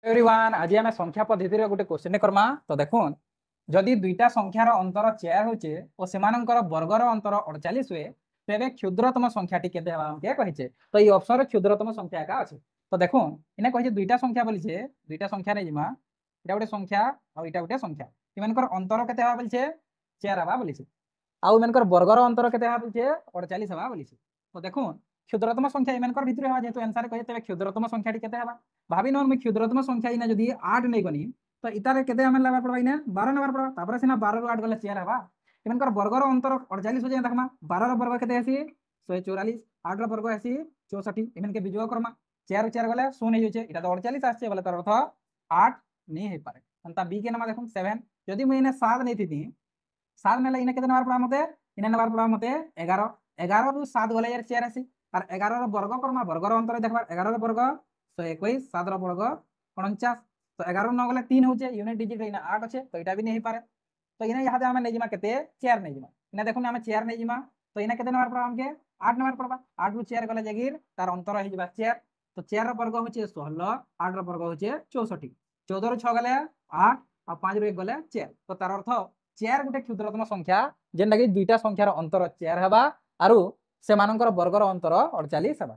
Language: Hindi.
एवरीवन आज आम संख्या पद्धति गोटे क्वेश्चन करमा तो देखुन जदि दुईटा संख्यार अंतर 4 होचे और सेमानंकर वर्गर अंतर 48 हुए तेरे क्षुद्रतम संख्या टी केते हेबा हमके कहिचे तो ये ऑप्शन रे क्षुद्रतम संख्या का अछि तो देखुन इने कहिचे दुईटा संख्या बोलिछे दुईटा संख्या नै जिमा एटा गोटे संख्या और एटा गोटे संख्या इमानकर अंतर केते हेबा बोलिछे 4 हेबा बोलिछे आउ इमानकर वर्गर अंतर केते हेबा बोलिछे 48 हेबा बोलिछे तो देखुन क्षुद्रतम संख्या इमानकर भितर हेबा जेतु आंसर कहि तेबे क्षुद्रतम संख्या टी केते हेबा भाभी नन मैं क्षुद्रतम संख्या इना जदि 8 नै गनी तो इतारे केते हमें लेबा पड़बा इना 12 लेबा पड़बा तापर सिना 12 रो 8 गले 4 हेबा इमानकर वर्गर अंतर 48 हो जाय देखमा 12 रो वर्ग केते हेसी 144 8 रो वर्ग हेसी 64 इमन के विजोग करमा 4 4 गले 0 हो जाय इटा तो 48 आछे बोले तार अर्थ 8 नै हे पारे अंता बी के नमा देखुन 7 जदि मैं इने 7 नै थिति 7 नेला इने केते नंबर पड़ा मते इने नंबर पड़ा मते 11 11 रु 7 गले यार 4 आसी और 11 रो वर्ग करमा वर्गर अंतर देखबा 11 रो वर्ग 121 7 रो वर्ग 49 तो 11 9 गले 3 होचे यूनिट डिजिट इना 8 अछि तो इटा भी नहीं पारे तो इने यहां हम नै जिमा केते 4 नै जिमा इने देखुन हम 4 नै जिमा तो इने केते नंबर पड़ा हमके 8 नंबर पड़बा 8 रु 4 गले जगीर तार अंतर हे जिबा 4 तो 4 रो वर्ग होचे 16 8 रो वर्ग होचे 64 14 रु 6 गले 8 और 5 रु 1 गले 4 तो तार अर्थ 4 गुटे क्षुद्रतम संख्या जेनटा कि दुईटा संख्यार अंतर 4 हेबा आरु सेमानकर वर्गर अंतर 48 हेबा।